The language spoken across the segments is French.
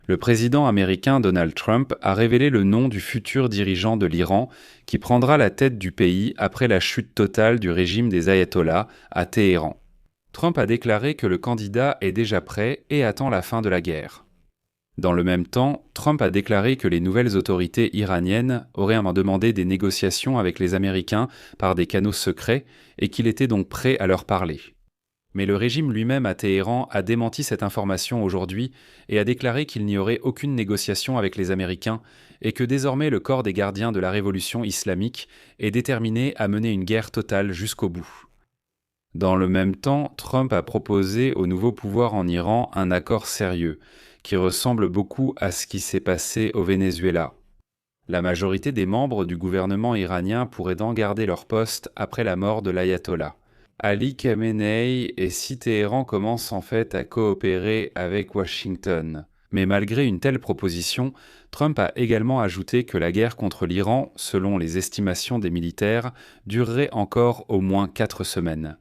Le président américain Donald Trump a révélé le nom du futur dirigeant de l'Iran qui prendra la tête du pays après la chute totale du régime des ayatollahs à Téhéran. Trump a déclaré que le candidat est déjà prêt et attend la fin de la guerre. Dans le même temps, Trump a déclaré que les nouvelles autorités iraniennes auraient demandé des négociations avec les Américains par des canaux secrets et qu'il était donc prêt à leur parler. Mais le régime lui-même à Téhéran a démenti cette information aujourd'hui et a déclaré qu'il n'y aurait aucune négociation avec les Américains et que désormais le corps des gardiens de la révolution islamique est déterminé à mener une guerre totale jusqu'au bout. Dans le même temps, Trump a proposé au nouveau pouvoir en Iran un accord sérieux, qui ressemble beaucoup à ce qui s'est passé au Venezuela. La majorité des membres du gouvernement iranien pourraient donc garder leur poste après la mort de l'ayatollah Ali Khamenei, et si Téhéran commence en fait à coopérer avec Washington. Mais malgré une telle proposition, Trump a également ajouté que la guerre contre l'Iran, selon les estimations des militaires, durerait encore au moins 4 semaines.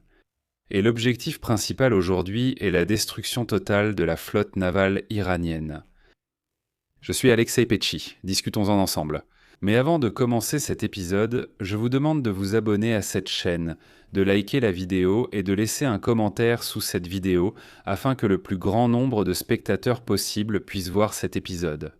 Et l'objectif principal aujourd'hui est la destruction totale de la flotte navale iranienne. Je suis Alexei Petchy, discutons-en ensemble. Mais avant de commencer cet épisode, je vous demande de vous abonner à cette chaîne, de liker la vidéo et de laisser un commentaire sous cette vidéo afin que le plus grand nombre de spectateurs possible puissent voir cet épisode.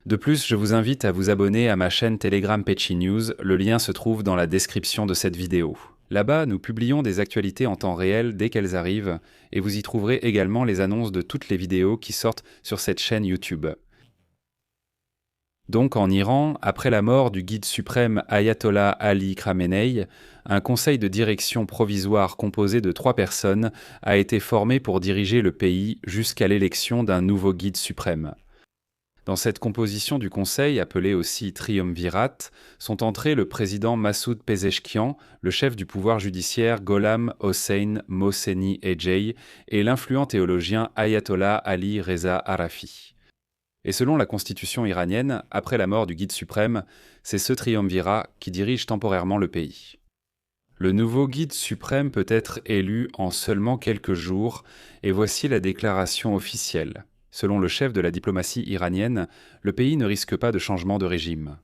De plus, je vous invite à vous abonner à ma chaîne Telegram Petchy News, le lien se trouve dans la description de cette vidéo. Là-bas, nous publions des actualités en temps réel dès qu'elles arrivent, et vous y trouverez également les annonces de toutes les vidéos qui sortent sur cette chaîne YouTube. Donc en Iran, après la mort du guide suprême Ayatollah Ali Khamenei, un conseil de direction provisoire composé de 3 personnes a été formé pour diriger le pays jusqu'à l'élection d'un nouveau guide suprême. Dans cette composition du conseil, appelée aussi triumvirat, sont entrés le président Massoud Pezeshkian, le chef du pouvoir judiciaire Gholam Hossein Mohseni Ejei et l'influent théologien Ayatollah Ali Reza Arafi. Et selon la constitution iranienne, après la mort du guide suprême, c'est ce triumvirat qui dirige temporairement le pays. Le nouveau guide suprême peut être élu en seulement quelques jours, et voici la déclaration officielle. Selon le chef de la diplomatie iranienne, le pays ne risque pas de changement de régime.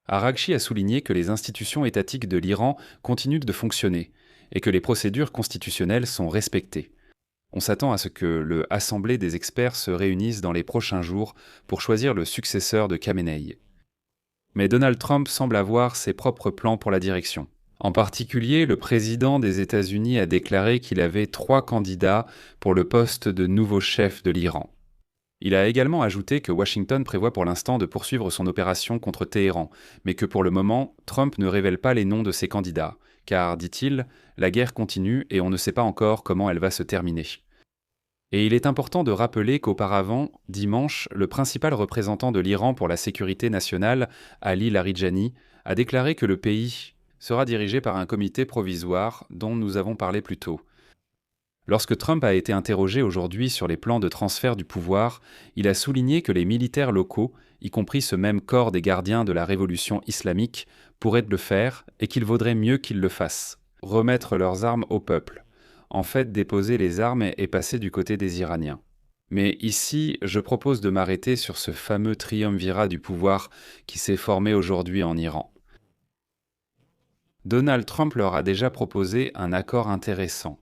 Araghchi a souligné que les institutions étatiques de l'Iran continuent de fonctionner, et que les procédures constitutionnelles sont respectées. On s'attend à ce que le Assemblée des experts se réunisse dans les prochains jours pour choisir le successeur de Khamenei. Mais Donald Trump semble avoir ses propres plans pour la direction. En particulier, le président des États-Unis a déclaré qu'il avait 3 candidats pour le poste de nouveau chef de l'Iran. Il a également ajouté que Washington prévoit pour l'instant de poursuivre son opération contre Téhéran, mais que pour le moment, Trump ne révèle pas les noms de ses candidats, car, dit-il, la guerre continue et on ne sait pas encore comment elle va se terminer. Et il est important de rappeler qu'auparavant, dimanche, le principal représentant de l'Iran pour la sécurité nationale, Ali Larijani, a déclaré que le pays sera dirigé par un comité provisoire dont nous avons parlé plus tôt. Lorsque Trump a été interrogé aujourd'hui sur les plans de transfert du pouvoir, il a souligné que les militaires locaux, y compris ce même corps des gardiens de la révolution islamique, pourraient le faire et qu'il vaudrait mieux qu'ils le fassent. Remettre leurs armes au peuple. En fait, déposer les armes et passer du côté des Iraniens. Mais ici, je propose de m'arrêter sur ce fameux triumvirat du pouvoir qui s'est formé aujourd'hui en Iran. Donald Trump leur a déjà proposé un accord intéressant.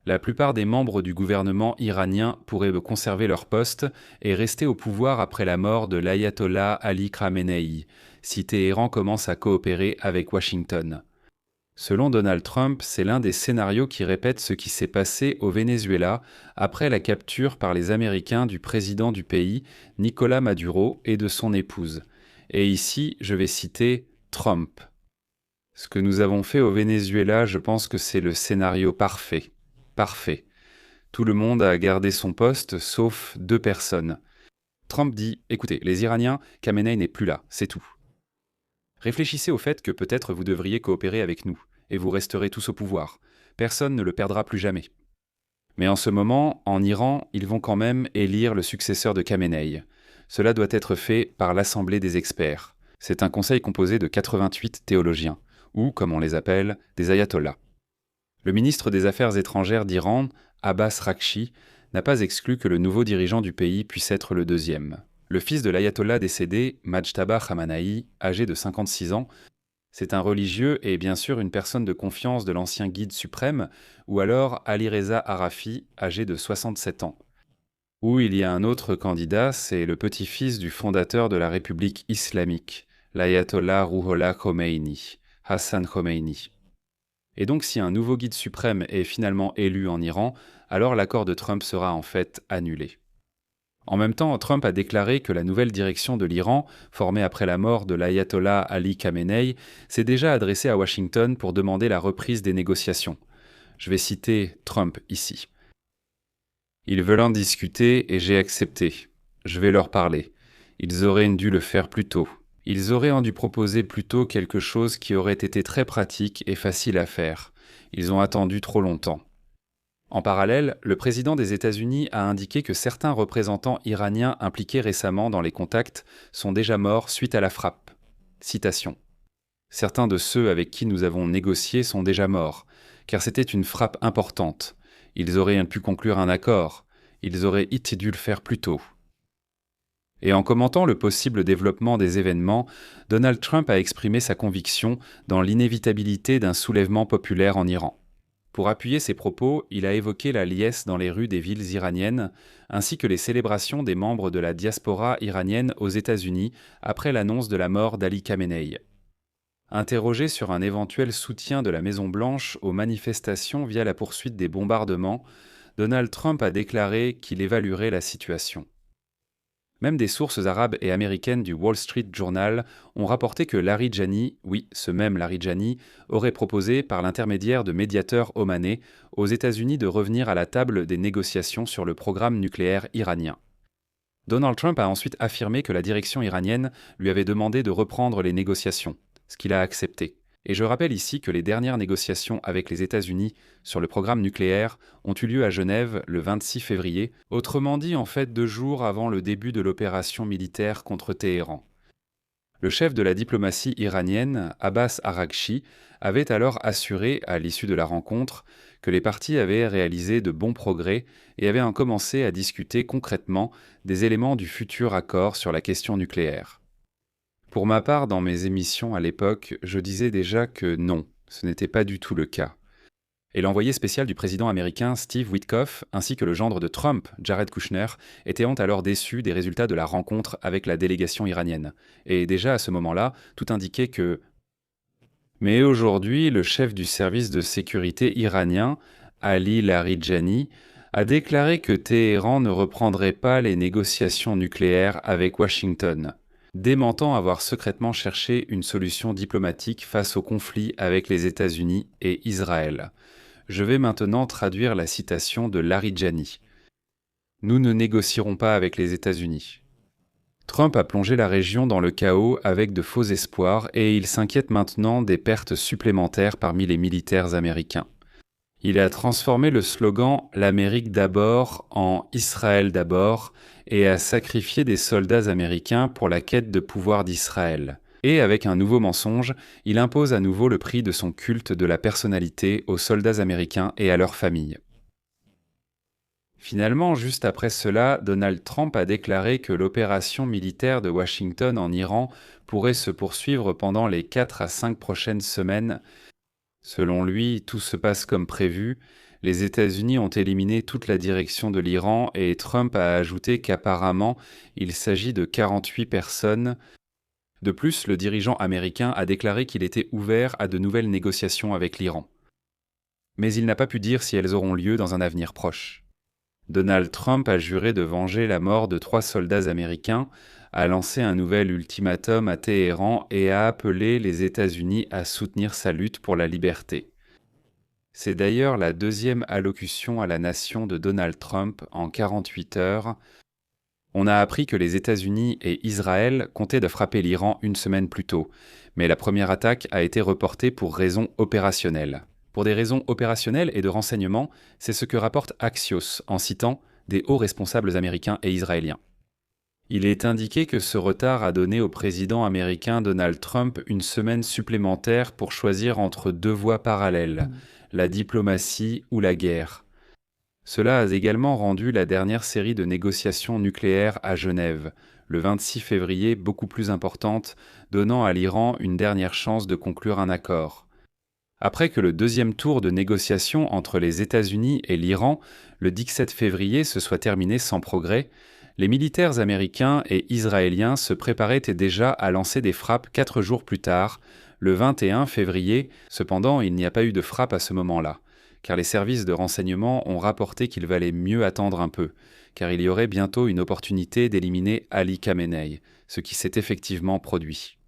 La plupart des membres du gouvernement iranien pourraient conserver leur poste et rester au pouvoir après la mort de l'ayatollah Ali Khamenei, si Téhéran commence à coopérer avec Washington. Selon Donald Trump, c'est l'un des scénarios qui répète ce qui s'est passé au Venezuela après la capture par les Américains du président du pays, Nicolás Maduro, et de son épouse. Et ici, je vais citer Trump. Ce que nous avons fait au Venezuela, je pense que c'est le scénario parfait. Parfait. Tout le monde a gardé son poste, sauf 2 personnes. Trump dit « Écoutez, les Iraniens, Khamenei n'est plus là, c'est tout. Réfléchissez au fait que peut-être vous devriez coopérer avec nous, et vous resterez tous au pouvoir. Personne ne le perdra plus jamais. Mais en ce moment, en Iran, ils vont quand même élire le successeur de Khamenei. Cela doit être fait par l'Assemblée des experts. C'est un conseil composé de 88 théologiens, ou, comme on les appelle, des ayatollahs. Le ministre des Affaires étrangères d'Iran, Abbas Rakchi, n'a pas exclu que le nouveau dirigeant du pays puisse être le deuxième. Le fils de l'ayatollah décédé, Majtaba Khamenei, âgé de 56 ans, c'est un religieux et bien sûr une personne de confiance de l'ancien guide suprême, ou alors Ali Reza Arafi, âgé de 67 ans. Ou il y a un autre candidat, c'est le petit-fils du fondateur de la République islamique, l'ayatollah Ruhollah Khomeini, Hassan Khomeini. Et donc si un nouveau guide suprême est finalement élu en Iran, alors l'accord de Trump sera en fait annulé. En même temps, Trump a déclaré que la nouvelle direction de l'Iran, formée après la mort de l'ayatollah Ali Khamenei, s'est déjà adressée à Washington pour demander la reprise des négociations. Je vais citer Trump ici. Ils veulent en discuter et j'ai accepté. Je vais leur parler. Ils auraient dû le faire plus tôt. Ils auraient dû proposer plus tôt quelque chose qui aurait été très pratique et facile à faire. Ils ont attendu trop longtemps. En parallèle, le président des États-Unis a indiqué que certains représentants iraniens impliqués récemment dans les contacts sont déjà morts suite à la frappe. Citation. Certains de ceux avec qui nous avons négocié sont déjà morts, car c'était une frappe importante. Ils auraient pu conclure un accord. Ils auraient dû le faire plus tôt. Et en commentant le possible développement des événements, Donald Trump a exprimé sa conviction dans l'inévitabilité d'un soulèvement populaire en Iran. Pour appuyer ses propos, il a évoqué la liesse dans les rues des villes iraniennes, ainsi que les célébrations des membres de la diaspora iranienne aux États-Unis après l'annonce de la mort d'Ali Khamenei. Interrogé sur un éventuel soutien de la Maison-Blanche aux manifestations via la poursuite des bombardements, Donald Trump a déclaré qu'il évaluerait la situation. Même des sources arabes et américaines du Wall Street Journal ont rapporté que Larijani, oui, ce même Larijani, aurait proposé, par l'intermédiaire de médiateurs omanais, aux États-Unis de revenir à la table des négociations sur le programme nucléaire iranien. Donald Trump a ensuite affirmé que la direction iranienne lui avait demandé de reprendre les négociations, ce qu'il a accepté. Et je rappelle ici que les dernières négociations avec les États-Unis sur le programme nucléaire ont eu lieu à Genève le 26 février, autrement dit en fait 2 jours avant le début de l'opération militaire contre Téhéran. Le chef de la diplomatie iranienne, Abbas Araghchi, avait alors assuré, à l'issue de la rencontre, que les parties avaient réalisé de bons progrès et avaient commencé à discuter concrètement des éléments du futur accord sur la question nucléaire. Pour ma part, dans mes émissions à l'époque, je disais déjà que non, ce n'était pas du tout le cas. Et l'envoyé spécial du président américain Steve Witkoff, ainsi que le gendre de Trump, Jared Kushner, étaient alors déçus des résultats de la rencontre avec la délégation iranienne. Et déjà à ce moment-là, tout indiquait que... Mais aujourd'hui, le chef du service de sécurité iranien, Ali Larijani, a déclaré que Téhéran ne reprendrait pas les négociations nucléaires avec Washington, démentant avoir secrètement cherché une solution diplomatique face au conflit avec les États-Unis et Israël. Je vais maintenant traduire la citation de Larijani. « Nous ne négocierons pas avec les États-Unis. » Trump a plongé la région dans le chaos avec de faux espoirs et il s'inquiète maintenant des pertes supplémentaires parmi les militaires américains. Il a transformé le slogan « L'Amérique d'abord » en « Israël d'abord » et a sacrifié des soldats américains pour la quête de pouvoir d'Israël. Et avec un nouveau mensonge, il impose à nouveau le prix de son culte de la personnalité aux soldats américains et à leurs familles. Finalement, juste après cela, Donald Trump a déclaré que l'opération militaire de Washington en Iran pourrait se poursuivre pendant les 4 à 5 prochaines semaines. Selon lui, tout se passe comme prévu. Les États-Unis ont éliminé toute la direction de l'Iran et Trump a ajouté qu'apparemment, il s'agit de 48 personnes. De plus, le dirigeant américain a déclaré qu'il était ouvert à de nouvelles négociations avec l'Iran. Mais il n'a pas pu dire si elles auront lieu dans un avenir proche. Donald Trump a juré de venger la mort de 3 soldats américains, a lancé un nouvel ultimatum à Téhéran et a appelé les États-Unis à soutenir sa lutte pour la liberté. C'est d'ailleurs la 2e allocution à la nation de Donald Trump en 48 heures. On a appris que les États-Unis et Israël comptaient de frapper l'Iran une semaine plus tôt, mais la première attaque a été reportée pour raisons opérationnelles. Pour des raisons opérationnelles et de renseignement, c'est ce que rapporte Axios en citant des hauts responsables américains et israéliens. Il est indiqué que ce retard a donné au président américain Donald Trump une semaine supplémentaire pour choisir entre 2 voies parallèles, la diplomatie ou la guerre. Cela a également rendu la dernière série de négociations nucléaires à Genève, le 26 février, beaucoup plus importante, donnant à l'Iran une dernière chance de conclure un accord. Après que le deuxième tour de négociation entre les États-Unis et l'Iran, le 17 février, se soit terminé sans progrès, les militaires américains et israéliens se préparaient déjà à lancer des frappes 4 jours plus tard, le 21 février. Cependant, il n'y a pas eu de frappe à ce moment-là, car les services de renseignement ont rapporté qu'il valait mieux attendre un peu, car il y aurait bientôt une opportunité d'éliminer Ali Khamenei, ce qui s'est effectivement produit.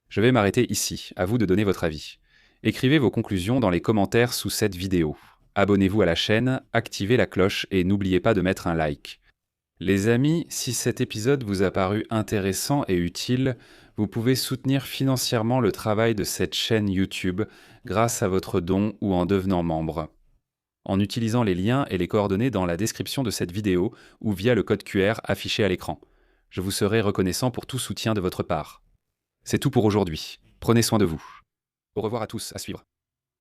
Je vais m'arrêter ici, à vous de donner votre avis. Écrivez vos conclusions dans les commentaires sous cette vidéo. Abonnez-vous à la chaîne, activez la cloche et n'oubliez pas de mettre un like. Les amis, si cet épisode vous a paru intéressant et utile, vous pouvez soutenir financièrement le travail de cette chaîne YouTube grâce à votre don ou en devenant membre, en utilisant les liens et les coordonnées dans la description de cette vidéo ou via le code QR affiché à l'écran. Je vous serai reconnaissant pour tout soutien de votre part. C'est tout pour aujourd'hui. Prenez soin de vous. Au revoir à tous, à suivre.